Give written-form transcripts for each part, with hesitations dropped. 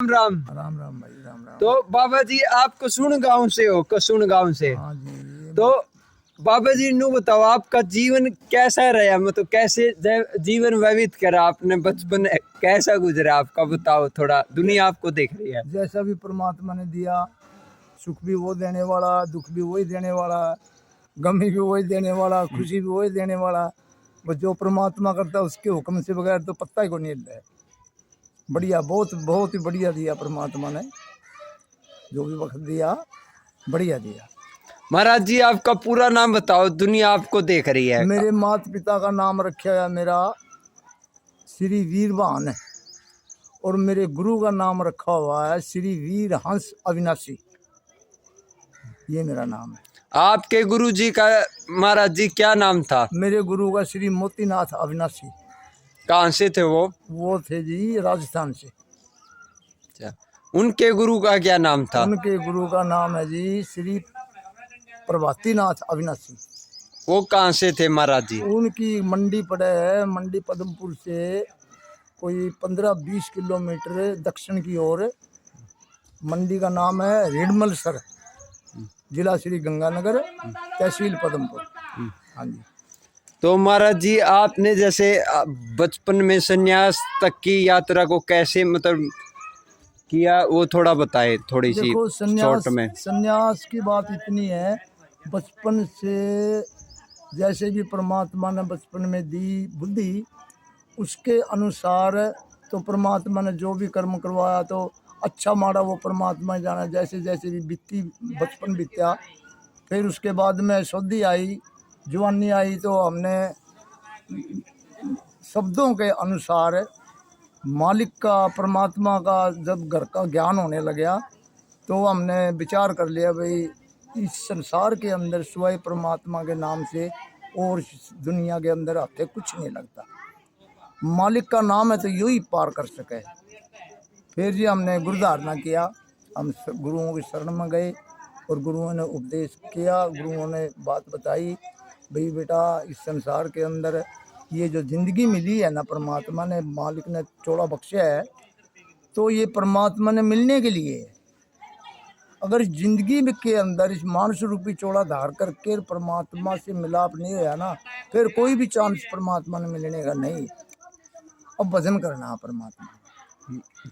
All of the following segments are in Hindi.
राम राम राम भाई राम राम। तो बाबा जी आप कसुण गांव से हो, कसुण गांव से। हाँ जी। तो बाबा जी नु बताओ आपका जीवन कैसा रहा, मतलब कैसे जीवन व्यतीत करा आपने, बचपन कैसा गुजरा आपका, बताओ थोड़ा। दुनिया आपको देख रही है। जैसा भी परमात्मा ने दिया, सुख भी वो देने वाला, दुख भी वही देने वाला, गमी भी वही देने वाला, खुशी भी वही देने वाला। बस जो परमात्मा करता है उसके हुक्म से बगैर तो पत्ता ही को नहीं हिलता है। बढ़िया, बहुत बहुत ही बढ़िया दिया परमात्मा ने, जो भी वक्त दिया बढ़िया दिया। महाराज जी आपका पूरा नाम बताओ, दुनिया आपको देख रही है। मेरे माता पिता का नाम रखा है मेरा श्री वीरवान है, और मेरे गुरु का नाम रखा हुआ है श्री वीर हंस अविनाशी। ये मेरा नाम है। आपके गुरु जी का महाराज जी क्या नाम था? मेरे गुरु का श्री मोतीनाथ अविनाशी। कहाँ से थे वो? वो थे जी राजस्थान से। अच्छा, उनके गुरु का क्या नाम था? उनके गुरु का नाम है जी श्री प्रभातीनाथ अविनाशी। वो कहाँ से थे महाराज जी? उनकी मंडी पड़े है, मंडी पद्मपुर से कोई 15-20 किलोमीटर दक्षिण की ओर। मंडी का नाम है रिडमलसर, जिला श्री गंगानगर, तहसील पद्मपुर। हाँ जी। तो महाराज जी आपने जैसे बचपन में संन्यास तक की यात्रा को कैसे मतलब किया, वो थोड़ा बताए, थोड़ी सी देखो, शॉर्ट में। संन्यास की बात इतनी है, बचपन से जैसे भी परमात्मा ने बचपन में दी बुद्धि, उसके अनुसार तो परमात्मा ने जो भी कर्म करवाया तो अच्छा माड़ा वो परमात्मा ही जाना। जैसे जैसे भी बीती बचपन बीत्या, फिर उसके बाद में शुद्धि आई, जवानी आई, तो हमने शब्दों के अनुसार मालिक का, परमात्मा का जब घर का ज्ञान होने लगा, तो हमने विचार कर लिया भाई इस संसार के अंदर सिवाय परमात्मा के नाम से और दुनिया के अंदर आते कुछ नहीं लगता। मालिक का नाम है तो यू ही पार कर सके। फिर जी हमने गुरु धारणा किया, हम गुरुओं की शरण में गए और गुरुओं ने उपदेश किया, गुरुओं ने बात बताई भाई बेटा इस संसार के अंदर ये जो ज़िंदगी मिली है ना, परमात्मा ने, मालिक ने चौड़ा बख्शा है, तो ये परमात्मा ने मिलने के लिए है। अगर ज़िंदगी के अंदर इस मानस रूपी चौड़ा धार करके परमात्मा से मिलाप नहीं होया ना, फिर कोई भी चांस परमात्मा ने मिलने का नहीं। अब भजन करना है परमात्मा।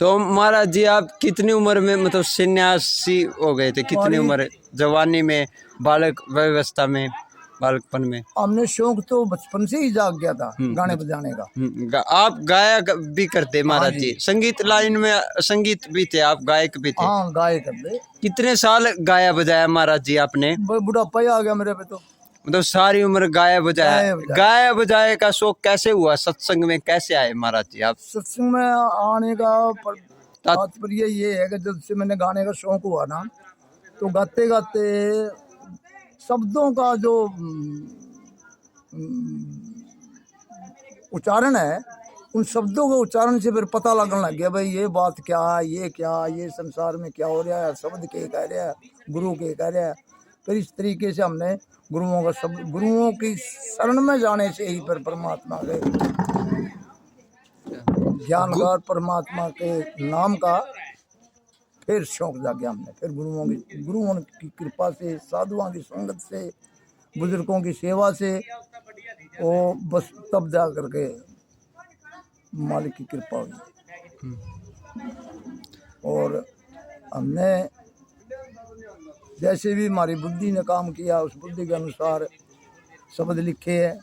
तो महाराज जी आप कितनी उम्र में मतलब सन्यासी हो गए थे? कितनी उम्र? जवानी में, बालक व्यवस्था में, बालकपन में? हमने शौक तो बचपन से ही जाग गया था गाने बजाने का। आप गाया भी करते महाराज जी? संगीत लाइन में संगीत भी थे, आप गायक भी थे? हाँ, गाय करते। कितने साल गाया बजाया महाराज जी आपने? बुढ़ापा ही आ गया मेरे पे तो। मतलब सारी उम्र गाया बजाया। गाया बजाए का शौक कैसे हुआ? सत्संग में कैसे आए महाराज जी आप? सत्संग में आने का तात्पर्य ये है कि जब से मैंने गाने का शौक हुआ ना, तो गाते गाते शब्दों का जो उच्चारण है, उन शब्दों के उच्चारण से फिर पता लगने लग गया भाई ये बात क्या है, ये क्या, ये संसार में क्या हो रहा है, शब्द के कह रहा है, गुरु के कह रहा है। फिर इस तरीके से हमने गुरुओं का शब्द, गुरुओं की शरण में जाने से ही फिर परमात्मा के ज्ञानकार परमात्मा के नाम का फिर शौक जागे हमने। फिर गुरुओं की कृपा से, साधुओं की संगत से, बुजुर्गों की सेवा से, वो बस तब जा करके मालिक की कृपा हुई। और हमने जैसे भी हमारी बुद्धि ने काम किया, उस बुद्धि के अनुसार शब्द लिखे हैं।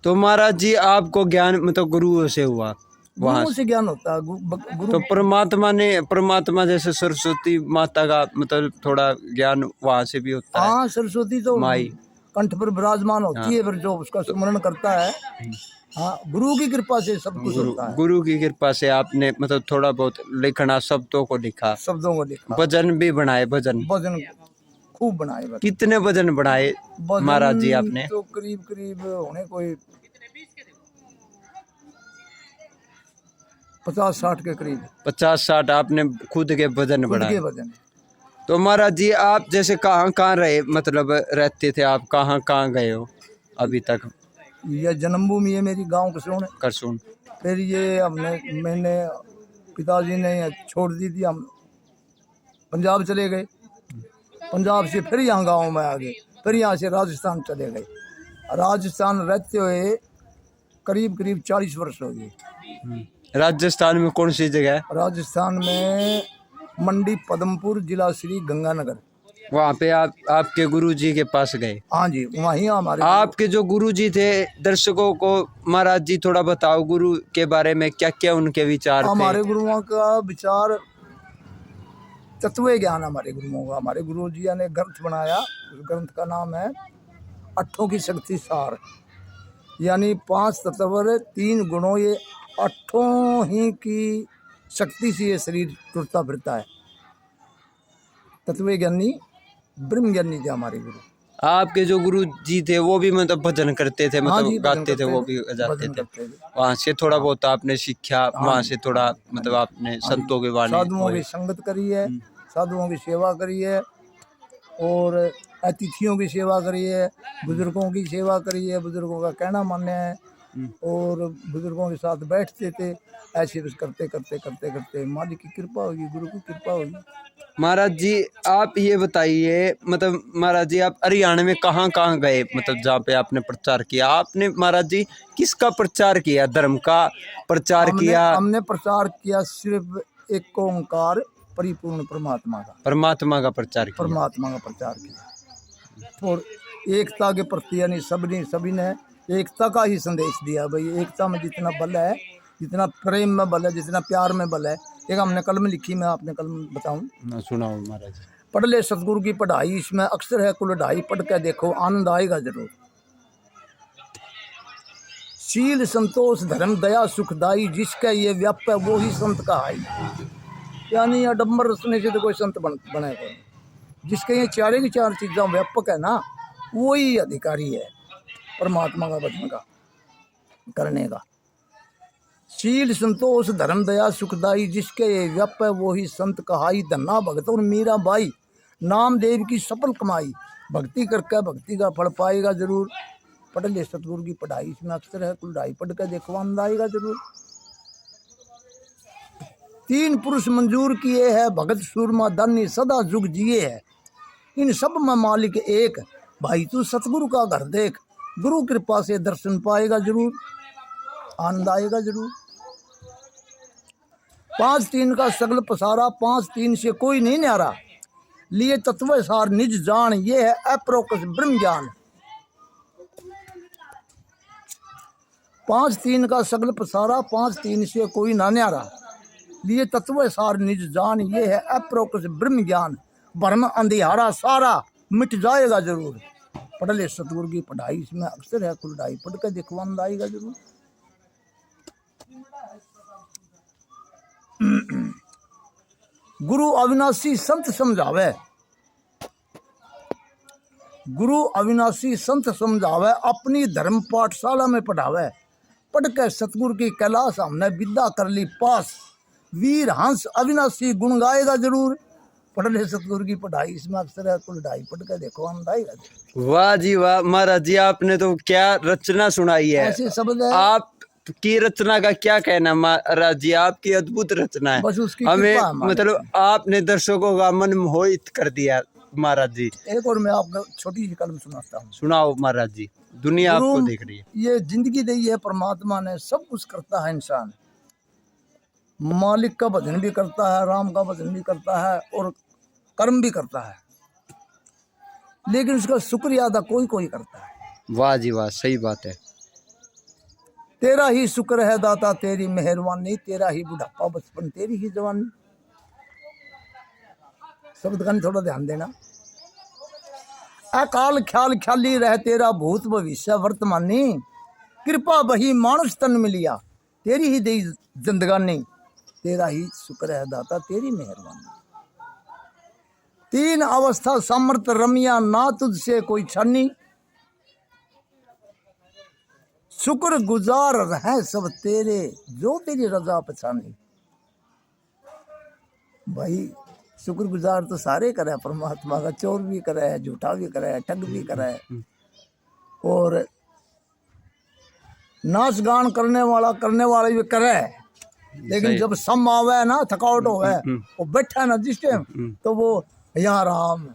तो महाराज जी आपको ज्ञान मतलब गुरुओं से हुआ? गुरुओं से ज्ञान होता है। गुरु तो परमात्मा जैसे सरस्वती माता का मतलब थोड़ा ज्ञान वहाँ से भी होता है? हाँ, सरस्वती तो माई कंठ पर विराजमान होती है, फिर जो उसका स्मरण करता है। हाँ, गुरु की कृपा से सब कुछ होता है। गुरु की कृपा से आपने मतलब थोड़ा बहुत लिखना, शब्दों को लिखा, शब्दों को लिखा, भजन भी बनाए। भजन खूब बनाए। कितने भजन बनाए महाराज जी आपने? तो करीब करीब होने कोई 50-60 के करीब। 50-60 आपने खुद के भजन बनाए? भजन। तो महाराज जी आप जैसे कहाँ कहाँ रहे, मतलब रहते थे आप, कहाँ कहाँ गए हो अभी तक? यह जन्मभूमि है मेरी, गांव कसुण। करसून। फिर ये मैंने पिताजी ने छोड़ दी थी, हम पंजाब चले गए। पंजाब से फिर यहाँ गांव में आ गए, फिर यहाँ से राजस्थान चले गए। राजस्थान रहते हुए करीब करीब 40 वर्ष हो गए। राजस्थान में कौन सी जगह है? राजस्थान में मंडी पद्मपुर, जिला श्री गंगानगर। वहाँ पे आपके गुरुजी के पास गए? हाँ जी, वहीं हमारे आपके जो गुरुजी थे, दर्शकों को महाराज जी थोड़ा बताओ गुरु के बारे में, क्या क्या उनके विचार थे? हमारे गुरुओं का विचार तत्व ज्ञान। हमारे गुरुओं का, हमारे गुरु जी ने ग्रंथ बनाया, उस ग्रंथ का नाम है अट्ठों की शक्ति सार, यानी 5 तत्व 3 गुणों, ये अट्ठों ही की शक्ति से ये शरीर टूटता फिरता है। तत्व ज्ञानी ब्रह्म ज्ञानी थे हमारे गुरु। आपके जो गुरु जी थे वो भी मतलब भजन करते थे, हाँ मतलब जी, गाते थे, वो भी जाते थे। वहाँ से थोड़ा बहुत आपने सीखा, वहाँ से थोड़ा मतलब आपने संतों के बारे में, साधुओं की संगत करी है, साधुओं की सेवा करी है, और अतिथियों की सेवा करी है, बुजुर्गों की सेवा करी है, बुजुर्गों का कहना माने है, और बुजुर्गों के साथ बैठते थे। ऐसे बस करते करते करते करते मालिक की कृपा होगी, गुरु की कृपा होगी। महाराज जी आप ये बताइए, मतलब महाराज जी आप हरियाणा में कहाँ कहाँ गए, मतलब जहाँ पे आपने प्रचार किया? आपने महाराज जी किसका प्रचार किया? धर्म का प्रचार किया? हमने प्रचार किया सिर्फ एक ओंकार परिपूर्ण परमात्मा का। परमात्मा का प्रचार किया। परमात्मा का प्रचार किया, और एकता के प्रति, यानी सभी ने एकता का ही संदेश दिया। भाई एकता में जितना बल है, जितना प्रेम में बल है, जितना प्यार में बल है। एक हमने कलम लिखी, मैं आपने कलम बताऊं? सुनाओ महाराज। पढ़ ले सतगुरु की पढ़ाई, इसमें अक्सर है कुल ढाई, पढ़ के देखो आनंद आएगा जरूर। शील संतोष धर्म दया सुखदाई, जिसका ये व्याप है वो ही संत कहाई। यानी अडम्बर रचने से तो कोई संत बने कोई। जिसके ये चारे की चार चीज़ें व्यापक है ना, वही अधिकारी है परमात्मा का वचन का करने का। शील संतोष धर्म दया सुखदाई, जिसके ये व्याप है वो ही संत कहाई। धन्ना भगत और मीरा बाई, नामदेव की सफल कमाई। भक्ति करके भक्ति का फल पाएगा जरूर। पढ़ ले सतगुरु की पढ़ाई, इसमें अक्सर है कुल ढाई, पढ़ के देखो आनंद आएगा जरूर। 3 पुरुष मंजूर किए है, भगत सूरमा दानी सदा जुग जिए है। इन सब में मालिक एक, भाई तू सतगुरु का घर देख। गुरु कृपा से दर्शन पाएगा जरूर, आनंद आएगा जरूर। 5 3 का सगल पसारा, 5 3 से कोई नहीं न्यारा। लिए तत्व सार निज जान, ये है अप्रोक्ष ब्रह्म ज्ञान। 5 3 का सगल पसारा, 5 3 से कोई ना न्यारा। लिए तत्व सार निज जान, ये है अप्रोक्ष ब्रह्म ज्ञान। भ्रम अंधियारा सारा मिट जाएगा जरूर। पढ़ ले सतगुरु की पढ़ाई, इसमें अक्सर है कुल ढाई, पढ़ के देखो आनंद आएगा जरूर। गुरु अविनाशी संत समझावे, गुरु अविनाशी संत समझावे, अपनी धर्म पाठशाला में पढ़ावे। पढ़ के सतगुरु की कैलाश हमने विद्या कर ली पास। वीर हंस अविनाशी गुण गाएगा जरूर। पढ़ ले सतगुरु की पढ़ाई, इसमें अक्सर है कुल ढाई, पढ़ के देखो आनंद आएगा। वाह जी वाह महाराज जी, आपने तो क्या रचना सुनाई है। ऐसे शब्द है। आपकी रचना का क्या कहना महाराज जी? आपकी अद्भुत रचना है, बस उसकी हमें कृपा हमारे मतलब आपने दर्शकों का मन मोहित कर दिया महाराज जी। एक और मैं आपको छोटी सी कलम सुनाता हूँ। सुनाओ महाराज जी, दुनिया आपको देख रही है। ये जिंदगी दी है परमात्मा ने, सब कुछ करता है इंसान। मालिक का भजन भी करता है, राम का भजन भी करता है, और कर्म भी करता है, लेकिन उसका शुक्रिया अदा कोई कोई करता है। वाह जी वाह, सही बात है। तेरा ही शुक्र है दाता तेरी मेहरबानी, तेरा ही बुढ़ापा बचपन तेरी ही जवानी। शब्द का थोड़ा ध्यान देना। अकाल ख्याल ख्याली रह तेरा भूत भविष्य वर्तमानी। कृपा बही मानुष तन मिलिया, तेरी ही दी जिंदगानी। तेरा ही शुक्र है दाता तेरी मेहरबानी। 3 अवस्था सामर्थ रमिया, ना तुझसे कोई छानी। शुक्र गुजार है सब तेरे, जो तेरी रजा पछानी। भाई शुक्र गुजार तो सारे करे परमात्मा का। चोर भी करे, झूठा भी करे, ठग भी करे, और नाच गान करने वाला भी करे, लेकिन जब सम आवे ना, थकावट होवे, वो बैठा ना जिस टाइम, तो वो या राम,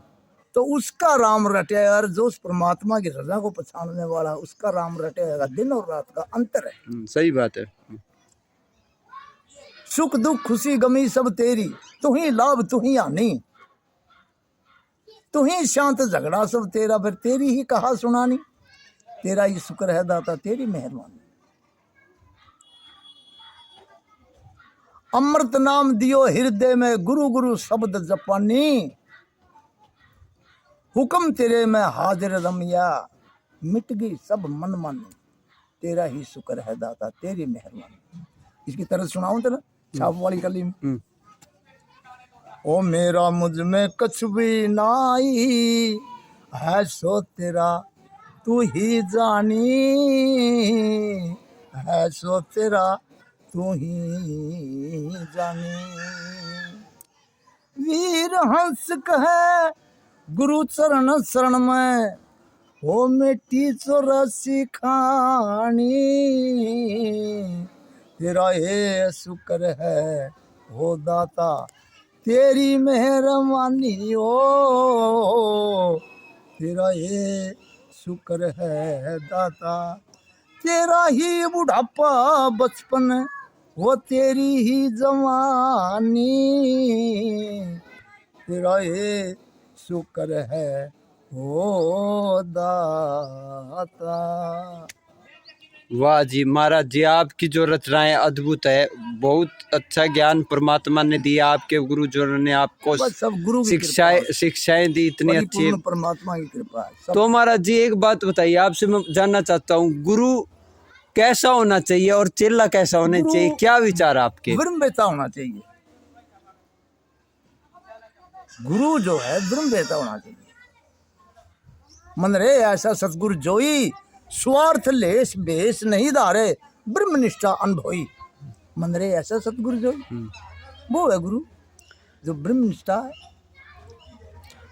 तो उसका राम रटे यार, जो उस परमात्मा की रजा को पहचानने वाला उसका राम रटेगा। दिन और रात का अंतर है। सही बात है। सुख दुख खुशी गमी सब तेरी, तू ही लाभ तू ही हानि, तू ही शांत झगड़ा सब तेरा, फिर तेरी ही कहा सुनानी, तेरा ही शुक्र है दाता तेरी मेहरबानी। अमृत नाम दियो हृदय में, गुरु गुरु शब्द जपानी, हुक्म तेरे में हाजिर रमिया, मिट गई सब मन मानी, तेरा ही शुक्र है दाता तेरी मेहरबानी। इसकी तरह सुनाऊं तेरा छाप वाली कली में। ओ मेरा मुझ में कुछ भी नाई है, सो तेरा तू ही जानी है, सो तेरा तू ही जानी। वीर हंस कहे गुरु चरण शरण में, हो मिट्टी चौरासी खानी, तेरा ये शुक्र है हो दाता तेरी मेहरबानी, हो तेरा ये शुक्र है दाता, तेरा ही बुढ़ापा बचपन, वो तेरी ही जवानी, तेरा ये शुक्र है ओ दाता। वाह जी महाराज जी, आपकी जो रचनाएं अद्भुत है। बहुत अच्छा ज्ञान परमात्मा ने दिया, आपके गुरुजनों ने आपको बस सब गुरु की शिक्षाएं दी, इतनी अच्छी। परिपूर्ण परमात्मा की कृपा है। तो महाराज जी एक बात बताइए, आपसे मैं जानना चाहता हूँ, गुरु कैसा होना चाहिए और चेला कैसा होना चाहिए, क्या विचार आपके? ब्रह्मवेता होना चाहिए। गुरु जो है ब्रह्मवेता होना चाहिए। मन रे ऐसा सतगुरु जोई, स्वार्थ लेस बेस नहीं धारे, ब्रह्मनिष्ठा अनुभवी। मन रे ऐसा सतगुरु जोई, वो है गुरु जो ब्रह्मनिष्ठा है।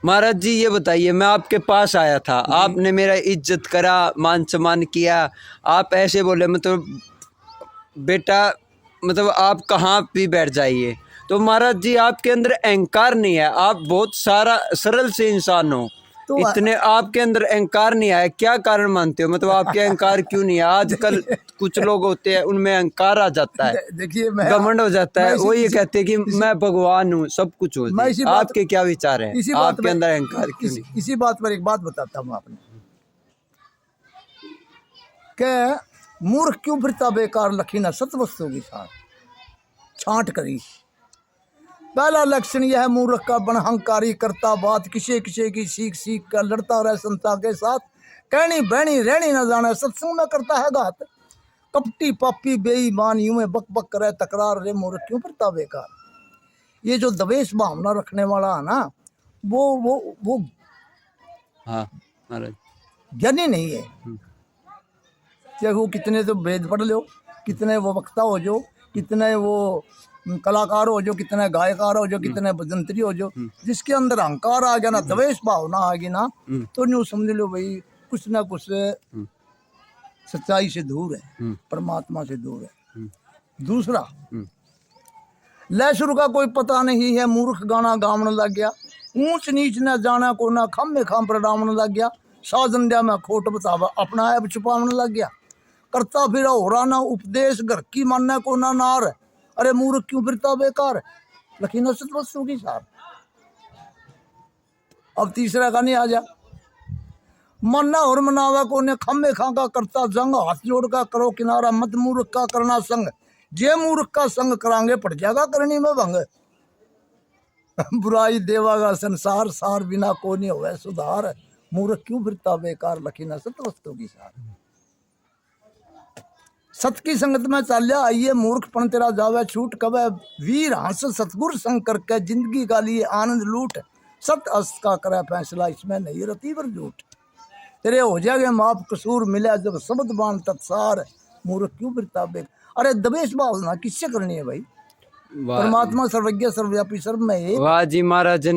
महाराज जी ये बताइए, मैं आपके पास आया था, आपने मेरा इज्जत करा, मान सम्मान किया, आप ऐसे बोले मतलब बेटा मतलब आप कहाँ भी बैठ जाइए। तो महाराज जी आपके अंदर अहंकार नहीं है, आप बहुत सारा सरल से इंसान हो, तो इतने आपके अंदर अहंकार नहीं आया, क्या कारण मानते हो? मतलब आपके अहंकार क्यों नहीं है? आजकल कुछ लोग होते हैं उनमें अहंकार आ जाता है, देखिए घमंड हो जाता है, वो ये कहते हैं कि मैं भगवान हूँ, सब कुछ हो। आपके क्या विचार है, आपके अंदर अहंकार क्यों नहीं? इसी बात पर एक बात बताता हूँ आपने, क्या मूर्ख क्यों फिरता बेकार, लखी न सत वस्तु की छांट करी। पहला लक्षण यह है मूर्ख का, बन हंकारी करता बात, किसी किसी की सीख सीख कर लड़ता रहे संता के साथ, कहनी बहनी रहनी न जाने, सत्संग में करता है घात, कपटी पापी बेईमान यूं में बक बक करे तकरार, रे मूर्ख क्यों फिरता बेकार। ये जो द्वेष भावना रखने वाला है ना, वो हाँ महाराज ज्ञानी नहीं है। चाहे वो कितने तो वेद पढ़ लो, कितने वो वक्ता हो जो, कितने वो कलाकार हो जो, कितने गायकार हो जो, कितने भजंत्री हो जो, जिसके अंदर अहंकार आ गया ना, द्वेष भावना आ गई ना, तो न्यू समझ लो भाई कुछ ना कुछ सच्चाई से दूर है, परमात्मा से दूर है। दूसरा लहसुर का कोई पता नहीं है, मूर्ख गाना गावन लग गया, ऊंच नीच न जाना को ना, खम में खाम प्रडावन लग गया, साजंड्या में खोट बतावा अपना ऐप छुपावन लग गया, करता फिर हो रहा ना उपदेश, घर की मानना को ना नार, अरे मूर्ख क्यों फिरता बेकार, लखीन वस्तु की सार। अब तीसरा का नहीं आ जा, मन्ना और मनावा को ने, खम्मे खा का करता जंग, हाथ जोड़ का करो किनारा, मत मूर्ख का करना संग, जे मूर्ख का संग करांगे पड़ जाएगा करनी में भंग, बुराई देवागा संसार, सार बिना को नहीं होवे सुधार, मूर्ख क्यों फिरता बेकार, लखीन सत वस्तु की सार। सत की संगत में चाल्या आइए, मूर्खपन तेरा जावे छूट, कवे वीर हंस सतगुर संग करके, जिंदगी का लिए आनंद लूट, सत अस्त का करे फैसला, इसमें नहीं रती पर झूठ, तेरे हो जाएगा माफ कसूर मिला, जब शब्द बाण तत्सार, मूर्ख क्यों फिरता बेकार। अरे द्वेष भावना किससे करनी है भाई, परमात्मा सर्वज्ञ सर्वव्यापी सर्व में एक। वाह जी महाराज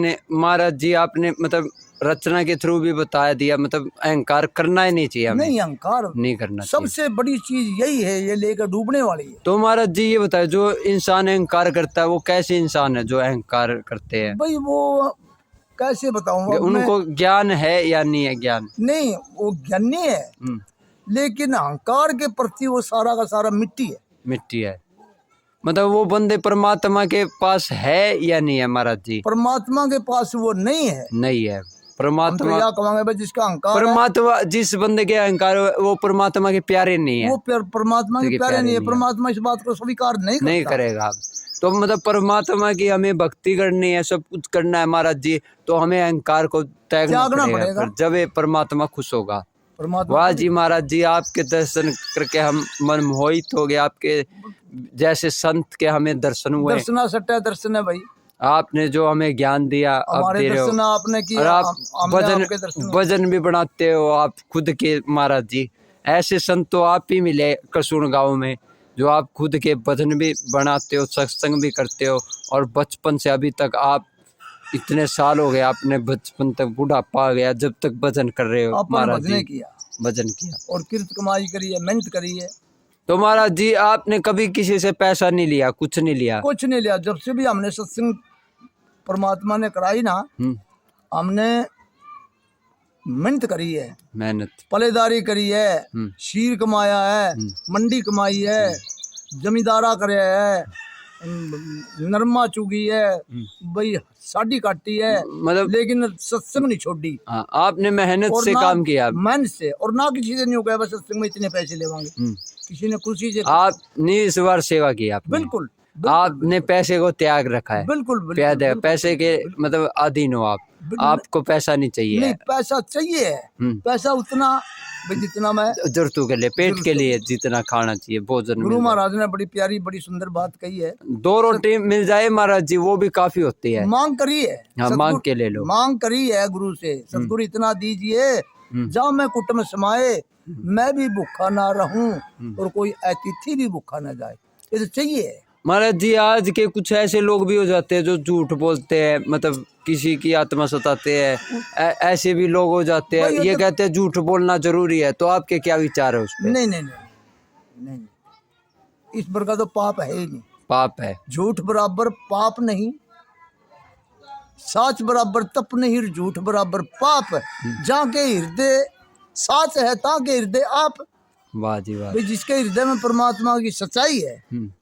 जी आपने मतलब रचना के थ्रू भी बता दिया, मतलब अहंकार करना ही नहीं चाहिए हमें, नहीं, अहंकार नहीं करना चाहिए। सबसे बड़ी चीज यही है, ये लेकर डूबने वाली है। तो महाराज जी ये बताए, जो इंसान अहंकार करता है वो कैसे इंसान है जो अहंकार करते हैं? भाई वो कैसे बताऊंगा, उनको ज्ञान है या नहीं है ज्ञान? नहीं, वो ज्ञानी है, लेकिन अहंकार के प्रति वो सारा का सारा मिट्टी है। मिट्टी है, मतलब वो बंदे परमात्मा के पास है या नहीं है महाराज जी? परमात्मा के पास वो नहीं है। नहीं है हम तो परमात्मा। क्या कहेंगे भाई, जिसका अहंकार है, परमात्मा जिस बंदे के अहंकार है, वो परमात्मा के प्यारे नहीं है, वो परमात्मा के प्यारे नहीं है। परमात्मा इस बात को स्वीकार नहीं नहीं करता। करेगा। तो मतलब परमात्मा की हमें भक्ति करनी है, सब कुछ करना है महाराज जी, तो हमें अहंकार को त्यागना पड़ेगा, फिर जब ये परमात्मा खुश होगा। परमात्मा वाह जी महाराज जी, आपके दर्शन करके हम मन मोहित हो गए, आपके जैसे संत के हमें दर्शन हुए। दर्शना सट्टा दर्शन है भाई, आपने जो हमें ज्ञान दिया आप हमारे दे रहे हो, दर्शन आपने किया, और आप हमने भजन आपके दर्शन भजन भी बनाते हो आप खुद के महाराज जी। ऐसे संत तो आप ही मिले कसुण गांव में, जो आप खुद के भजन भी बनाते हो, सत्संग भी करते हो, और बचपन से अभी तक आप इतने साल हो गए, आपने बचपन तक बुढ़ापा आ गया जब तक भजन कर रहे हो महाराज भजन जी। किया, भजन किया और कीर्त कमाई करी है, मेहनत करी है। तो महाराज जी आपने कभी किसी से पैसा नहीं लिया, कुछ नहीं लिया? कुछ नहीं लिया। जब से भी हमने सत्संग परमात्मा ने कराई ना, हमने मेहनत करी है, मेहनत पलेदारी करी है, शीर कमाया है, मंडी कमाई है, जमींदारा करे है, नरमा चुगी है, भाई साड़ी काटी है, मतलब लेकिन सत्संग नहीं छोड़ी। हाँ, आपने मेहनत से काम किया, मेहनत से, और ना किसी से नहीं हो गया बस सत्संग में इतने पैसे लेवांगे, किसी ने खुशी से। आप निस्वार्थ सेवा की आपने। बिल्कुल, आपने पैसे को त्याग रखा है। बिल्कुल, पैसे के मतलब अधीन हो आप, आपको पैसा नहीं चाहिए। नहीं, पैसा चाहिए, पैसा उतना जितना मैं जरूरतों के लिए, पेट के लिए जितना खाना चाहिए, भोजन। गुरु महाराज ने बड़ी प्यारी बड़ी सुंदर बात कही है, 2 रोटी मिल जाए महाराज जी वो भी काफी होती है। मांग करी है। हाँ, मांग के ले लो। मांग करी है गुरु से, सतगुरु इतना दीजिए जहाँ मैं कुटुंब समाये, मैं भी भूखा ना रहूं और कोई अतिथि भी भूखा ना जाए, ये तो चाहिए महाराज जी। आज के कुछ ऐसे लोग भी हो जाते हैं जो झूठ बोलते हैं, मतलब किसी की आत्मा सताते हैं, ऐसे भी लोग हो जाते हैं, ये कहते हैं झूठ बोलना जरूरी है। तो आपके क्या विचार है उस पर? नहीं, नहीं, नहीं, नहीं, इस पर का तो पाप है ही नहीं। पाप है, झूठ बराबर पाप नहीं, साच बराबर तप नहीं, झूठ बराबर पाप। जहाँ के हृदय साच है ता के हृदय आप। वाह जी वाह। भाई जिसके हृदय में परमात्मा की सच्चाई है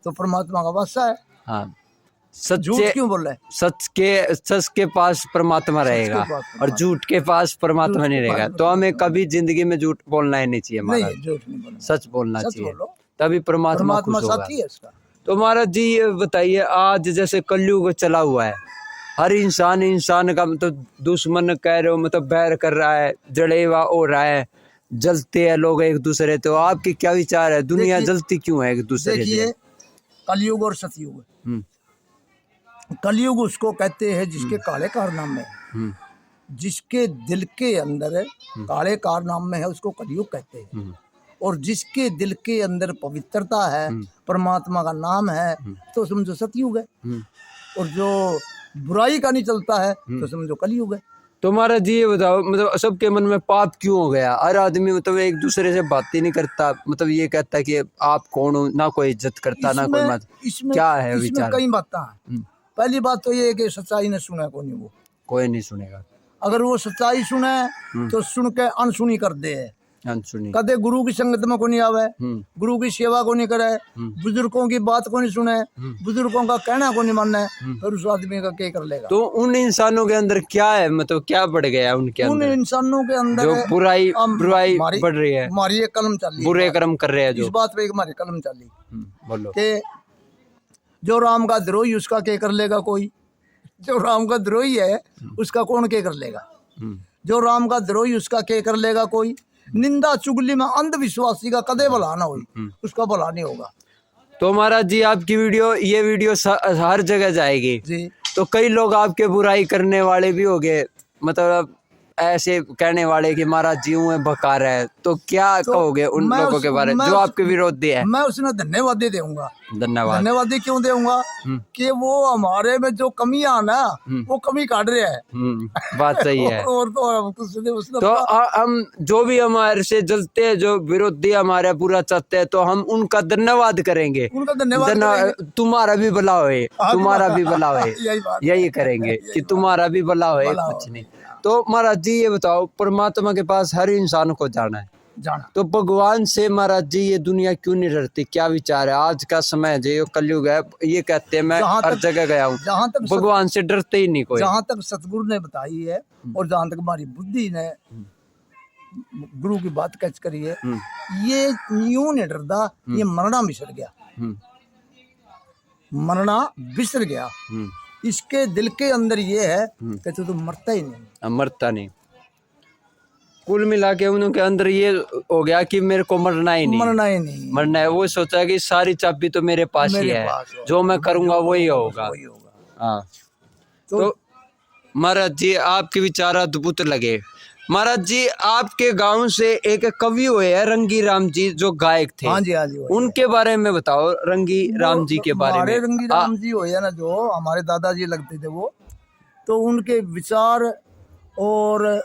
तो परमात्मा का वासा है। हाँ, झूठ क्यों बोल रहा है? सच के पास परमात्मा रहेगा और झूठ के पास परमात्मा नहीं रहेगा। तो हमें कभी जिंदगी में झूठ बोलना ही नहीं चाहिए महाराज। नहीं, झूठ नहीं बोलना, सच बोलना चाहिए, तभी परमात्मा खुश होगा। साथी है इसका। तो महाराज जी ये बताइए, आज जैसे कलयुग चला हुआ है, हर इंसान का मतलब दुश्मन कह रहे हो, मतलब बैर कर रहा है, जड़ेवा हो रहा है, जलते हैं लोग एक दूसरे। तो आपके क्या विचार है, दुनिया जलती क्यों है एक दूसरे से? देखिए, कलयुग और सतयुग, कलयुग उसको कहते हैं जिसके काले कारनामे है, जिसके दिल के अंदर काले कारनामे है उसको कलयुग कहते हैं, और जिसके दिल के अंदर पवित्रता है, परमात्मा का नाम है, तो समझो सतयुग है। और जो बुराई का नहीं चलता है तो समझो कलयुग है। तो महाराज जी ये बताओ, मतलब सबके मन में पाप क्यों हो गया? हर आदमी मतलब एक दूसरे से बात ही नहीं करता, मतलब ये कहता कि आप कौन हो, ना कोई इज्जत करता ना कोई मत। क्या है विचार? कई बातें हैं। पहली बात तो ये है कि सच्चाई ने सुना को नहीं, वो कोई नहीं सुनेगा। अगर वो सच्चाई सुने तो सुन के अनसुनी कर दे, अनसुनी कदे गुरु की संगत में को नहीं आवे, गुरु की सेवा को नहीं करे, बुजुर्गों की बात को नहीं सुने, बुजुर्गों का कहना को नहीं माने, फिर उस आदमी का क्या कर लेगा? तो उन इंसानों के अंदर क्या है, मतलब क्या बढ़ गया है उनके अंदर? उन इंसानों के अंदर जो बुराई बढ़ रही है, हमारी एक कलम चल रही, बुरे कर्म कर रहे हैं जो। इस बात पे हमारी कलम चली बोलो कि जो राम का द्रोही उसका क्या कर लेगा कोई? जो राम का द्रोही है उसका कौन क्या कर लेगा? जो राम का द्रोही उसका क्या कर लेगा कोई? निंदा चुगली में अंधविश्वासी का कदे भला ना हो, उसका भला नहीं होगा। तो महाराज जी आपकी ये वीडियो हर जगह जाएगी जी। तो कई लोग आपके बुराई करने वाले भी हो गए, मतलब ऐसे कहने वाले कि महाराज जी है बकार है, तो क्या कहोगे उन लोगों के बारे में जो आपके विरोधी है? मैं उसने धन्यवाद दे दूंगा। धन्यवाद। धन्यवाद क्यों दूंगा कि वो हमारे में जो कमियां ना वो कमी काट रहे हैं। बात सही है। और तो उसने तो हम जो भी हमारे से जलते हैं, जो विरोधी हमारे पूरा चाहते हैं, तो हम उनका धन्यवाद करेंगे। उनका धन्यवाद तुम्हारा भी भला होए, तुम्हारा भी भला होए, यही बात यही करेंगे कि तुम्हारा भी भला होए, कुछ नहीं। तो महाराज जी ये बताओ, परमात्मा के पास हर इंसान को जाना है, जाना। तो भगवान से महाराज जी ये दुनिया क्यों नहीं डरती? क्या विचार है? आज का समय जो ये कलयुग है, ये कहते हैं मैं हर जगह गया हूँ, जहाँ तक भगवान से डरते ही नहीं कोई। जहाँ तक सतगुरु ने बताई है और जहाँ तक हमारी बुद्धि ने गुरु की बात कैच करी है, ये यूं नहीं डरता, ये मरना बिसर गया, मरना बिसर गया। इसके दिल के अंदर ये है कि तो मरता ही नहीं, मरता नहीं। कुल मिला के उनके अंदर ये हो गया कि मेरे को मरना ही नहीं, मरना ही नहीं, मरना है। वो सोचा कि सारी चाबी तो मेरे पास ही है, जो मैं करूंगा वही होगा। हाँ। तो महाराज जी आपके विचार अद्भुत लगे। महाराज जी आपके गांव से एक कवि हुए हैं रंगी राम जी, जो गायक थे। हाँ जी, हाँ जी। उनके बारे में बताओ, रंगी राम जी के बारे में। रंगी राम जी हुए ना, जो हमारे दादाजी लगते थे वो, तो उनके विचार और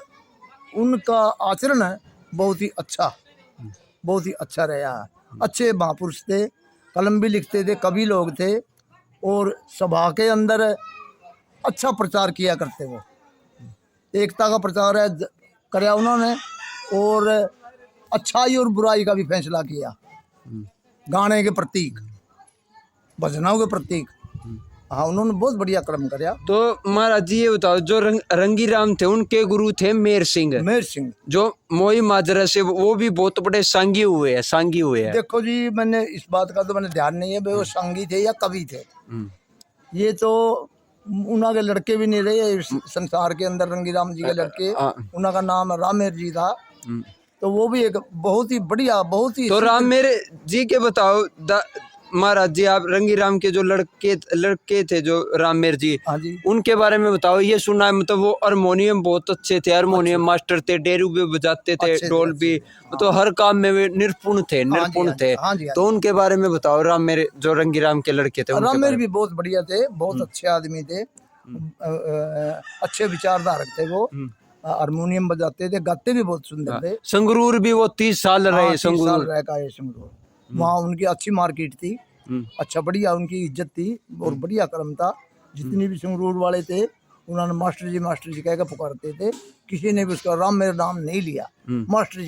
उनका आचरण बहुत ही अच्छा रहा है। अच्छे महापुरुष थे, कलम भी लिखते थे, कवि लोग थे, और सभा के अंदर अच्छा प्रचार किया करते। वो एकता का प्रचार कराया उन्होंने, और अच्छाई और बुराई का भी फैसला किया, गाने के प्रतीक, भजनों के प्रतीक। हाँ, उन्होंने बहुत बढ़िया कर्म कराया। तो महाराज जी ये बताओ, जो रंगी राम थे, उनके गुरु थे मेहर सिंह, जो मोई माजरा से, वो भी बहुत बड़े सांगी हुए हैं। देखो जी, मैंने इस बात का तो मैंने ध्यान नहीं है वो सांगी थे या कवि थे। ये तो उनके लड़के भी नहीं रहे इस संसार के अंदर, रंगी राम जी के लड़के, उनका नाम रामेर जी था। तो वो भी एक बहुत ही बढ़िया, बहुत ही। तो रामेर जी के बताओ महाराज जी, आप रंगी राम के जो लड़के थे, जो रामेर जी, हाँ जी, उनके बारे में बताओ। ये सुना है मतलब वो हारमोनियम बहुत अच्छे थे, हारमोनियम मास्टर थे, डेरू भी बजाते थे, ढोल भी, मतलब हर काम में वे निपुण थे। तो उनके बारे में बताओ, रामेर जो रंगी राम के लड़के थे। रामेर भी बहुत बढ़िया थे, बहुत अच्छे आदमी थे, अच्छे विचारधारक थे। वो हारमोनियम बजाते थे, गाते भी बहुत सुंदर थे। संगरूर भी वो 30 साल रहे, संगरूर वहाँ उनकी अच्छी मार्केट थी, अच्छा बढ़िया उनकी इज्जत थी और बढ़िया कर्म था। जितने भी संगरूर वाले थे, उन्होंने मास्टर जी कहकर पुकारते थे। किसी ने भी उसका राम मेरा नाम नहीं लिया, मास्टर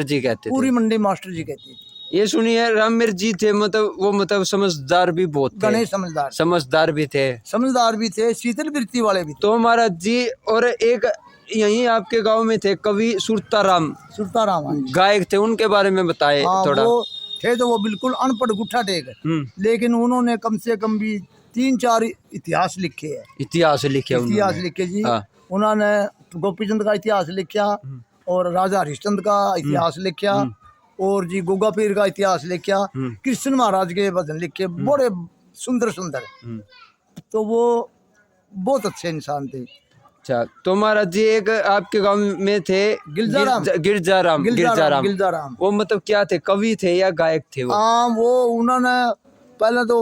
जी कहते, पूरी मंडी मास्टर जी कहती थी। ये सुनिए, रामेर जी थे मतलब वो मतलब समझदार भी बहुत थे, समझदार भी थे, शीतल वृत्ति वाले भी थे। तो महाराज जी, और एक यहीं आपके गांव में थे कवि सुरताराम गायक थे, उनके बारे में बताए थोड़ा। थे तो वो बिल्कुल अनपढ़ गुट्ठा टेक, लेकिन उन्होंने कम से कम भी 3-4 इतिहास लिखे हैं। इतिहास लिखे जी। उन्होंने गोपीचंद का इतिहास लिखा, और राजा हरिश्चंद्र का इतिहास लिखा, और जी गोगा पीर का इतिहास लिखा, कृष्ण महाराज के भजन लिखे, बड़े सुंदर। तो वो बहुत अच्छे इंसान थे। अच्छा, तो महाराज जी एक आपके गांव में थे गिरजाराम, वो मतलब क्या थे, कवि थे या गायक थे? वो उन्होंने पहले तो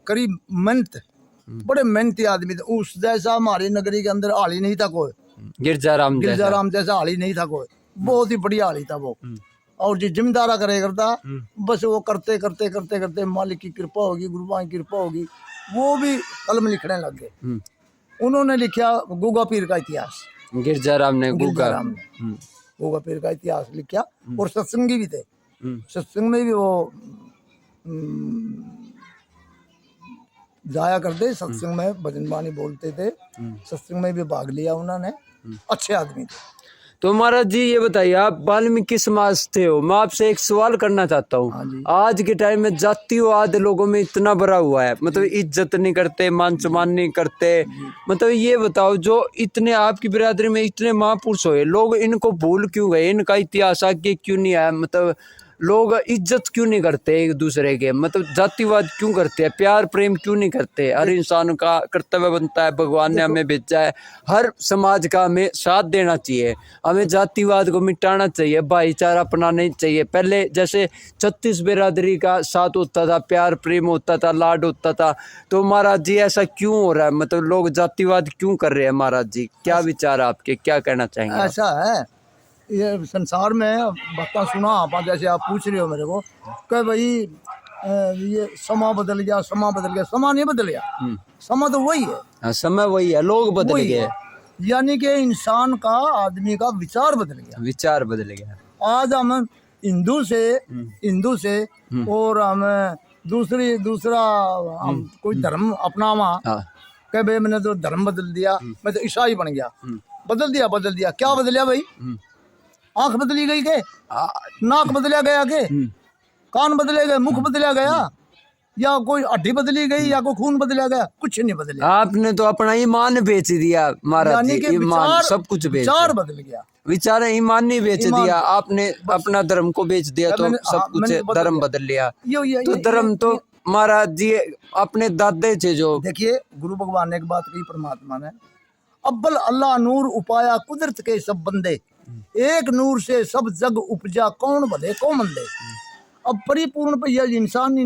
करी मेहनत, बड़े मेहनती आदमी थे। उस जैसा हमारी नगरी के अंदर हाली नहीं था कोई, गिरजाराम जैसा हाली नहीं था कोई, बहुत ही बढ़िया हाली था वो। और जी जिम्मेदारा करे करता, बस वो करते मालिक की कृपा होगी, गुरुआ की कृपा होगी, वो भी कलम लिखने लग गए। उन्होंने लिखा गोगा पीर का इतिहास, गिरजाराम ने गोगा पीर का इतिहास लिखा, और सत्संगी भी थे। सत्संग में भी वो जाया करते, सत्संग में भजन बानी बोलते थे, सत्संग में भी भाग लिया उन्होंने, अच्छे आदमी थे। तो महाराज जी ये बताइए, आप वाल्मीकि समाज से हो, मैं आपसे एक सवाल करना चाहता हूँ। आज के टाइम में जातिवाद लोगों में इतना भरा हुआ है, मतलब इज्जत नहीं करते, मान सम्मान नहीं करते, मतलब ये बताओ, जो इतने आपकी बिरादरी में इतने महापुरुष हुए, लोग इनको भूल क्यों गए? इनका इतिहास आगे क्यों नहीं आया? मतलब लोग इज्जत क्यों नहीं करते एक दूसरे के, मतलब जातिवाद क्यों करते हैं, प्यार प्रेम क्यों नहीं करते? हर इंसान का कर्तव्य बनता है, भगवान ने हमें भेजा है, हर समाज का हमें साथ देना चाहिए, हमें जातिवाद को मिटाना चाहिए, भाईचारा अपनाना चाहिए। पहले जैसे 36 बिरादरी का साथ होता था, प्यार प्रेम होता था, लाड होता था, तो महाराज जी ऐसा क्यों हो रहा है? मतलब लोग जातिवाद क्यों कर रहे हैं? महाराज जी क्या विचार आपके, क्या कहना चाहेंगे आप? ऐसा है ये संसार में बातें सुना आप, जैसे आप पूछ रहे हो मेरे को कि भाई ये समा बदल गया, समा बदल गया। समा नहीं बदल गया, समा तो वही है। हाँ, समय वही है, लोग बदल वही गए, है। यानी कि इंसान का, आदमी का विचार बदल गया। विचार बदल गया। आज हम हिंदू से और हम दूसरा हम कोई धर्म अपनावा हाँ। कि भाई मैंने तो धर्म बदल दिया, मैं तो ईसाई बन गया। बदल दिया क्या बदलिया भाई? आंख बदली गई के, नाक बदलिया गया के, कान बदले गए, मुख बदलिया गया, या कोई हड्डी बदली गई, या कोई खून बदलिया गया? कुछ नहीं बदला। आपने तो अपना ईमान बेच दिया महाराज जी, ईमान सब कुछ बेच विचार बदल गया। विचार ईमान नहीं बेच दिया आपने, अपना धर्म को बेच दिया तो सब कुछ धर्म बदल लिया। तो धर्म तो महाराज जी अपने दादे थे जो। देखिए गुरु भगवान ने एक बात कही परमात्मा ने, अव्वल अल्लाह नूर उपाया कुदरत के सब बंदे, एक नूर से सब जग उपजा कौन भले कौन मंदे। अब परिपूर्ण पे यह इंसान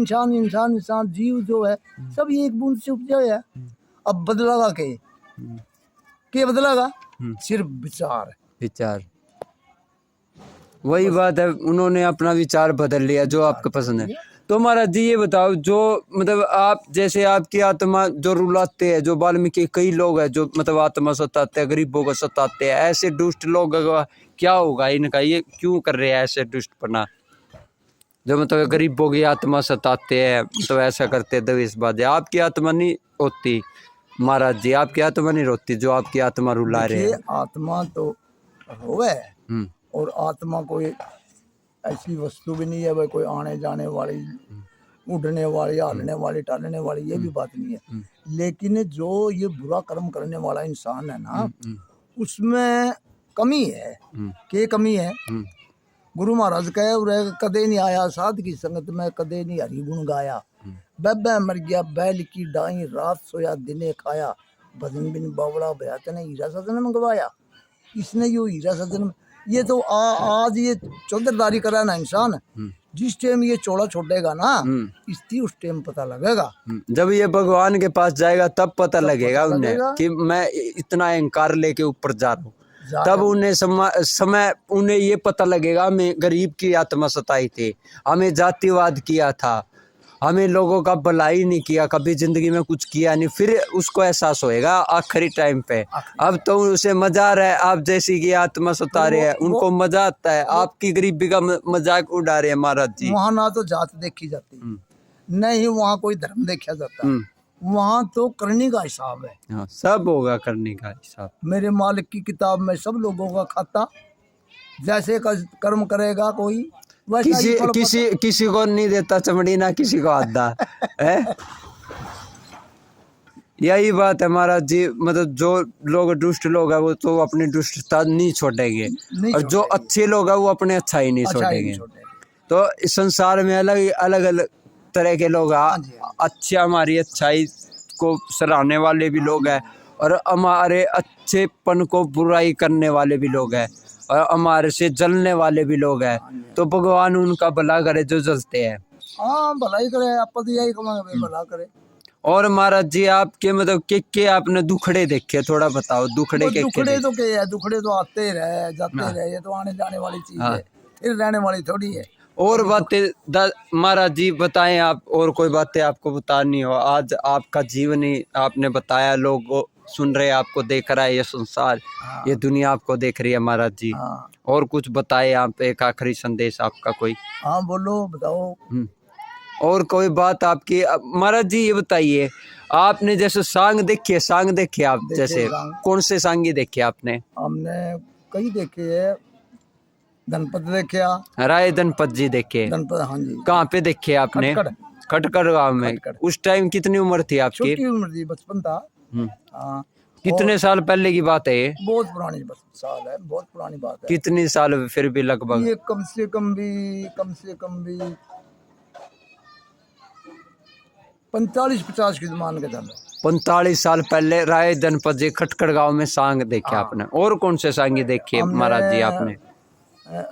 जीव जो है सब एक बूंद से उपजा है। अब बदलागा के बदलागा? सिर्फ विचार। वही बात है, उन्होंने अपना विचार बदल लिया जो आपको पसंद है। तो महाराज जी ये बताओ, जो मतलब आप जैसे आपकी आत्मा जो रुलाते हैं, जो वाल्मीकि कई लोग हैं जो मतलब आत्मा सताते हैं, गरीबों को सताते हैं, ऐसे दुष्ट लोग क्या होगा इनका? ये क्यों कर रहे हैं ऐसे दुष्टपना, जो मतलब गरीबों की आत्मा सताते हैं, तो ऐसा करते हैं द्वेषबाजी? आपकी आत्मा नहीं होती महाराज जी, आपकी आत्मा नहीं रोती जो आपकी आत्मा रुला रहे हैं? आत्मा तो रोवे, और आत्मा कोई ऐसी वस्तु भी नहीं है भाई, कोई आने जाने वाली, उड़ने वाली, हालने वाली, टालने वाली, ये भी बात नहीं है। लेकिन जो ये बुरा कर्म करने वाला इंसान है ना, उसमें कमी है। क्या कमी है? गुरु महाराज कहे कदे नहीं आया साध की संगत में, कदे नहीं हरि गुण गाया, बैबे मर गया बैल की डाई, रात सोया दिने खाया, भजन बिन बावड़ा भया तने हीरा सदन मंगवाया। इसने यो हीरा सदन, ये तो आज ये चौधरदारी करा ना इंसान, जिस टाइम ये चौड़ा छोड़ेगा ना, इसकी उस टाइम पता लगेगा। जब ये भगवान के पास जाएगा तब पता लगेगा उन्हें कि मैं इतना अहंकार लेके ऊपर जा रहा हूँ। तब उन्हें समय उन्हें ये पता लगेगा हमें गरीब की आत्मा सताई थी, हमें जातिवाद किया था, हमें लोगों का भलाई नहीं किया, कभी जिंदगी में कुछ किया नहीं, फिर उसको एहसास होएगा आखिरी टाइम पे। अब तो उसे मजा आ रहा है, आप जैसी की आत्मा सता रहे हैं, उनको मजा आता है, आपकी गरीबी का मजाक उड़ा रहे हैं महाराज जी। वहाँ ना तो जात देखी जाती, नहीं वहाँ कोई धर्म देखा जाता, वहाँ तो करने का हिसाब है। हाँ, सब होगा करने का हिसाब। मेरे मालिक की किताब में सब लोगों का खाता, जैसे कर्म करेगा कोई किसी को नहीं देता चमड़ी, ना किसी को आधा है। यही बात है महाराज जी, मतलब जो लोग दुष्ट लोग हैं वो तो अपनी दुष्टता नहीं छोड़ेंगे, और जो अच्छे लोग हैं वो अपने अच्छाई नहीं छोड़ेंगे। तो इस संसार में अलग अलग तरह के लोग हैं, अच्छे हमारी अच्छाई को सराहने वाले भी लोग हैं, और हमारे अच्छेपन को बुराई करने वाले भी लोग हैं, और हमारे से जलने वाले भी लोग हैं। तो भगवान उनका भला करे जो जलते हैं। हाँ भलाई करे, आप तो यही कमांगे भला करे। और महाराज जी आपके मतलब के आपने दुखड़े देखे, थोड़ा बताओ दुखड़े के? दुखड़े तो क्या है, दुखड़े तो आते रहे जाते रहे, ये तो आने जाने वाली चीज है, फिर रहने वाली थोड़ी है। और बातें महाराज जी बताएं आप, और कोई बातें आपको बतानी हो? आज आपका जीवन ही आपने बताया, लोग सुन रहे, आपको देख रहा है ये संसार, ये दुनिया आपको देख रही है महाराज जी। और कुछ बताए आप, एक आखिरी संदेश आपका कोई? हाँ बोलो, बताओ। और कोई बात आपकी महाराज जी? ये बताइए, आपने जैसे सांग देखे आप, जैसे कौन से सांगी देखे आपने? हमने कई देखे है, धनपत देखे, राय धनपत जी देखे। हाँ जी। कहाँ पे देखे आपने? खटकर गाँव में। उस टाइम कितनी उम्र थी आपकी? छोटी उम्र थी, बचपन था। कितने साल पहले की बात है ये? बहुत पुरानी साल है, बहुत पुरानी बात है। कितनी साल फिर भी लगभग? ये कम से कम भी 45-50 की मान के चलो। 45 साल पहले राय जनपद जी खटकड़ गांव में सांग देखे आपने। और कौन से सांगी देखे महाराज जी आपने?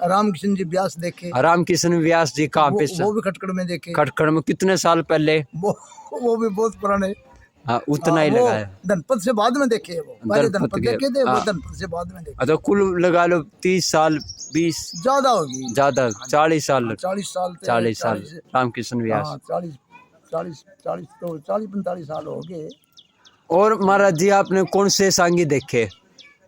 रामकिशन जी व्यास देखे। रामकिशन व्यास जी कहाँ पे? वो भी खटकड़ में देखे। खटकड़ में कितने साल पहले? वो भी बहुत पुराने। हाँ, उतना ही लगा है। धनपत से बाद में देखे वो, पहले धनपत देखे थे, वो धनपत से बाद में देखे। तो कुल लगा लो 30 साल 20 ज्यादा होगी, ज्यादा 40 साल 40 साल रामकिशन व्यास। 40-45 साल हो गए। और महाराज जी आपने कौन से सांगी देखे?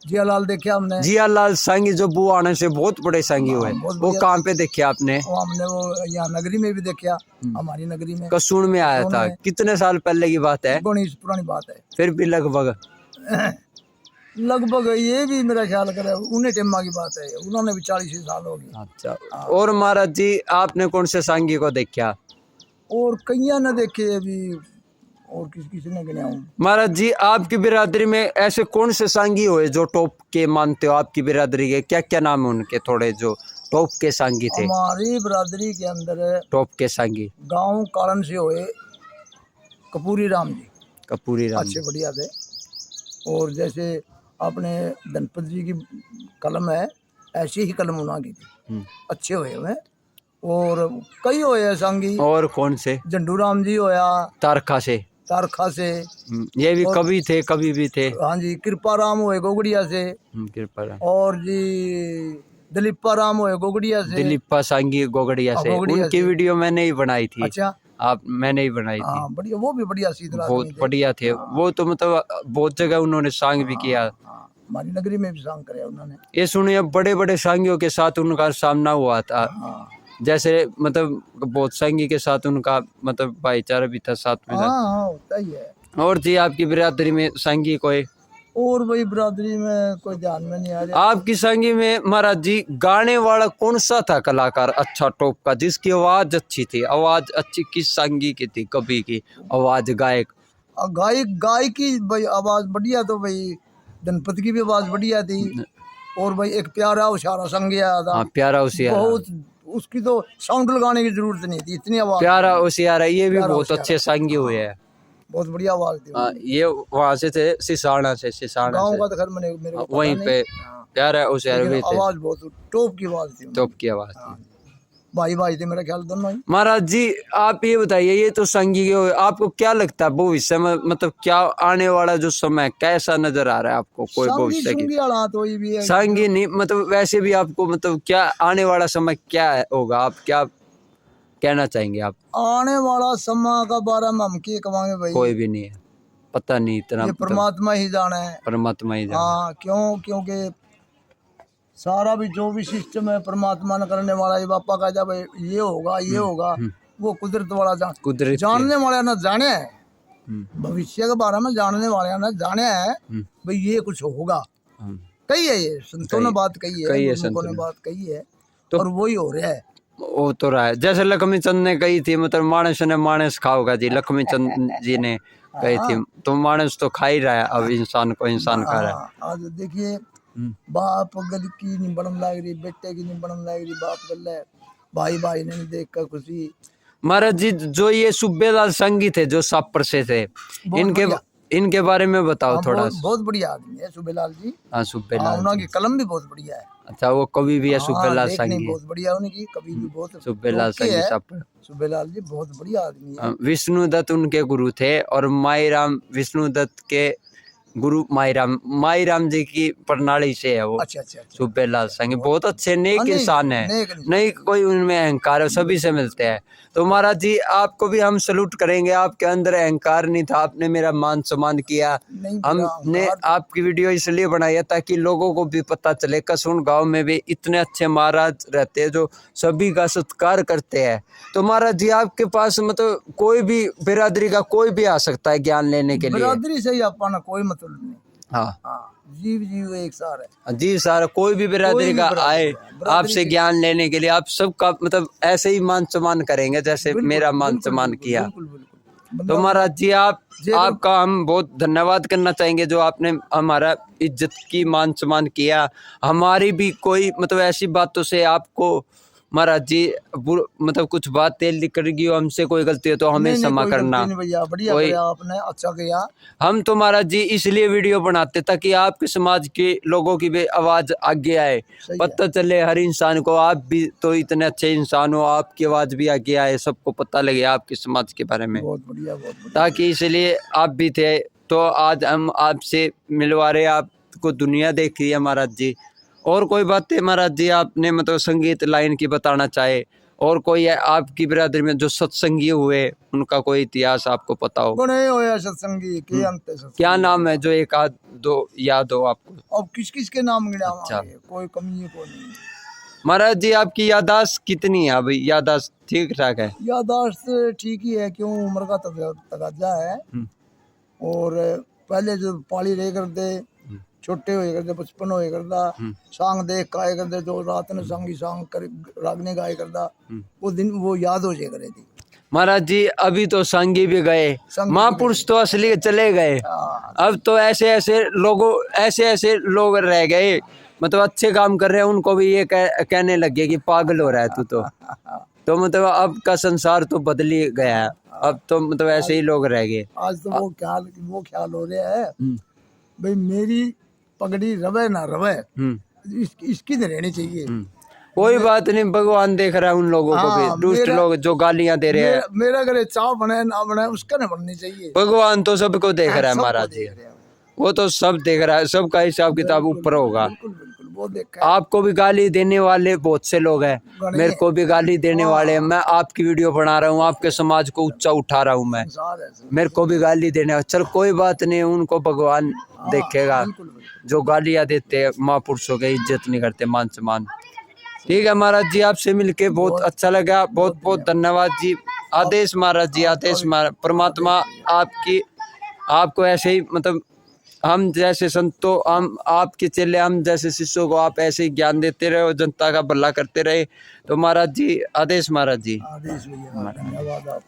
जियालाल देखे हमने। जियालाल सांगी जो बुआने से बहुत बड़े सांगी हुए, वो कहाँ पे देखे आपने? हमने वो यहाँ नगरी में भी देखा, हमारी नगरी में कसून में आया था। कितने साल पहले की बात है? पुरानी बात है। फिर भी लगभग ये भी मेरा ख्याल करे उन्हें टेम्मा की बात है, उन्होंने भी 40 साल हो गए। अच्छा। और महाराज जी आपने कौन से सांगी को देखा? और कईया ने देखे अभी, और किसी ने गिना हूँ। महाराज जी आपकी बिरादरी में ऐसे कौन से सांगी हुए जो टॉप के मानते हो? आपकी बिरादरी के क्या क्या नाम है उनके, थोड़े जो टॉप के सांगी थे? हमारी बिरादरी के अंदर टॉप के सांगी गांव कालन से हुए कपूरी राम जी, कपूरी राम अच्छे बढ़िया थे। और जैसे अपने धनपत जी की कलम है, ऐसी ही कलम उन्होंने की थी, अच्छे हुए हुए। और कई हुए सांगी। और कौन से? झंडू राम जी होया तारखा से। ये भी कभी थे, कभी भी थे। हाँ जी। कृपा राम हुए गोगड़िया से। कृपा राम। और जी दिलीपा राम हुए गोगड़िया से। दिलीपा सांगी गोगड़िया से। उनकी वीडियो मैंने ही बनाई थी। अच्छा। मैंने ही बनाई थी। बढ़िया, वो भी बढ़िया सीधा, बहुत बढ़िया थे वो तो, मतलब बहुत जगह उन्होंने सांग भी किया। हमारी नगरी में भी सांग करे उन्होंने। ये सुनिए बड़े बड़े सांगियों के साथ उनका सामना हुआ था। जैसे मतलब बहुत सांगी के साथ उनका मतलब भाईचारा भी था साथ में। होता ही है। और जी आपकी बिरादरी में सांगी कोई? और भाई बिरादरी में कोई ध्यान में नहीं आ रहा। आपकी सांगी में महाराज जी गाने वाला कौन सा था कलाकार अच्छा टॉप का, जिसकी आवाज अच्छी थी? आवाज अच्छी किस सांगी की थी कभी की आवाज? गायकी भाई आवाज बढ़िया, तो भाई धनपत की भी आवाज बढ़िया थी। और भाई एक प्यारा उशारा संगिया था। प्यारा उशियारा, बहुत उसकी तो साउंड लगाने की जरूरत नहीं थी, इतनी आवाज। प्यारा उशियारा ये भी बहुत अच्छे सांगी हुए हैं, बहुत बढ़िया आवाज थी। ये वहाँ से थे सिसाना से। गाँव का तो घर मेरे वहीं पे प्यारा उशियारा भी थे। आवाज बहुत टॉप की आवाज थी। टॉप की आवाज थी। भाई थे मेरा ख्याल दोनों ही। महाराज जी आप ये बताइए, ये तो संगी के, आपको क्या लगता है भविष्य में, मतलब क्या आने वाला जो समय कैसा नजर आ रहा है आपको? कोई भविष्य की संगी नहीं, मतलब वैसे भी आपको मतलब क्या आने वाला समय क्या होगा? आप क्या कहना चाहेंगे? आप आने वाला समय का बारे में हम क्या कहेंगे भाई? कोई भी नहीं है, पता नहीं इतना, परमात्मा ही जाने है। परमात्मा ही जाने। क्योंकि सारा भी जो भी सिस्टम है परमात्मा ने करने वाला है। बापा का जब ये होगा वो कुदरत वाला जानने वाले ना जाने है। भविष्य के बारे में जानने वाले ना जाने है भाई ये कुछ होगा। कही है, ये संतों ने बात कही है, गुरुओं ने बात कही है, तो और वही हो रहा है। वो तो रहा है, जैसे लक्ष्मी चंद ने कही थी, मतलब मानस ने मानस खाओगा जी, लक्ष्मी चंद जी ने कही थी, तो मानस तो खा ही रहा है अब, इंसान को इंसान खा रहा है। आज देखिए बाप गल की नहीं बनम लाग रही, बेटे की नहीं बनम लाग रही, बाप गल है, भाई ने नहीं देख कर खुशी। महाराज जी जो ये सूबेलाल संगी थे जो सापर से थे, इनके बारे में बताओ थोड़ा। बहुत बढ़िया आदमी है सूबेलाल जी। हाँ सूबेलाल, उनकी कलम भी बहुत बढ़िया है। अच्छा वो कवि भी है सूबेलाल संगी? बहुत बढ़िया उनकी कवि भी बहुत। सूबेलाल संगी सापर, सूबेलाल जी बहुत बढ़िया आदमी है। विष्णु दत्त उनके गुरु थे, और माईराम विष्णु दत्त के गुरु माईराम जी की प्रणाली से है वो। अच्छा। सूबेलाल संगी बहुत अच्छे नेक इंसान है, नहीं कोई उनमें अहंकार है, सभी से मिलते हैं। तो महाराज जी आपको भी हम सलूट करेंगे, आपके अंदर अहंकार नहीं था, आपने मेरा मान सम्मान किया। हमने आपकी वीडियो इसलिए बनाई है ताकि लोगों को भी पता चले कसून गांव में भी इतने अच्छे महाराज रहते हैं जो सभी का सत्कार करते हैं। तो महाराज जी आपके पास मतलब कोई भी बिरादरी का कोई भी आ सकता है ज्ञान लेने के लिए? बिरादरी से ही अपना कोई मतलब नहीं। हाँ जीव एक सार है जी सारा, कोई भी बिरादरी का आए आपसे ज्ञान लेने के लिए, आप सबका मतलब ऐसे ही मान सम्मान करेंगे जैसे मेरा मान सम्मान किया। तो महाराज जी आप आपका हम बहुत धन्यवाद करना चाहेंगे जो आपने हमारा इज्जत की मान सम्मान किया। हमारी भी कोई मतलब ऐसी बातों से आपको महाराज जी मतलब कुछ बात तेल निकलेगी हमसे कोई गलती है तो हमें नहीं, क्षमा कोई करना। गलती नहीं भैया, बढ़िया किया आपने, अच्छा किया। हम तो महाराज जी इसलिए वीडियो बनाते ताकि आपके समाज के लोगों की भी आवाज आगे आए, पता चले हर इंसान को। आप भी तो इतने अच्छे इंसान हो, आपकी आवाज भी आगे आए, सबको पता लगे आपके समाज के बारे में। बहुत बढ़िया, बहुत बढ़िया। ताकि इसलिए आप भी थे तो आज हम आपसे मिलवा रहे, आपको दुनिया देख रही है महाराज जी। और कोई बातें महाराज जी आपने मतलब संगीत लाइन की बताना चाहे, और कोई आपकी बिरादरी में जो सत्संगी हुए उनका कोई इतिहास आपको पता हो? नहीं होया सत्संगी के अंत सत्संगी। क्या नाम है जो एक आध दो याद हो आपको? अब किस किस के नाम गिना? अच्छा। कोई कमी है कोई नहीं। महाराज जी आपकी यादाश्त कितनी है अभी? यादाश्त ठीक ठाक है? यादाश्त ठीक ही है, क्यों उम्र का तकाजा है। और पहले जो पाली रहे करते, छोटे होए करते, बचपन होए करता, सांग देख गाए करते, जो रात ने संगी सांग कर रागने गाए करता, वो दिन वो याद हो जाए करे थी महाराज जी। अभी तो संगी भी गए, महापुरुष तो असली चले गए। अब तो ऐसे ऐसे लोग रह गए मतलब अच्छे काम कर रहे हैं, उनको भी ये कहने लगे कि पागल हो रहा है तू तो मतलब अब का संसार तो बदल ही गया है। अब तो मतलब ऐसे ही लोग रह गए। आज तो वो ख्याल हो रहा है भाई मेरी पगड़ी रवे ना रवे, इसकी तो रहनी चाहिए। कोई बात नहीं, भगवान देख रहा है उन लोगों को भी, दुष्ट लोग जो गालियां दे रहे हैं। मेरा घर चाह बने ना बने उसका नहीं बननी चाहिए। भगवान तो सबको देख रहा है महाराज जी, वो तो सब देख रहा है, सबका हिसाब किताब ऊपर होगा। वो देखा आपको भी गाली देने वाले बहुत से लोग हैं, मेरे को भी गाली देने वाले हैं। मैं आपकी वीडियो बना रहा हूँ, आपके समाज को ऊंचा उठा रहा हूँ मैं, मेरे को भी गाली देने। चल कोई बात नहीं, उनको भगवान देखेगा जो गालियां देते हैं, महापुरुषों की इज्जत नहीं करते, मान सम्मान। ठीक है महाराज जी, आपसे मिलके बहुत अच्छा लगा, बहुत बहुत धन्यवाद जी। आदेश महाराज जी, आदेश महाराज। परमात्मा आपको ऐसे ही मतलब हम जैसे संतों, हम आपके चेले, हम जैसे शिष्यों को आप ऐसे ही ज्ञान देते रहे और जनता का भला करते रहे। तो महाराज जी आदेश, महाराज जी। आदेश भैया, धन्यवाद।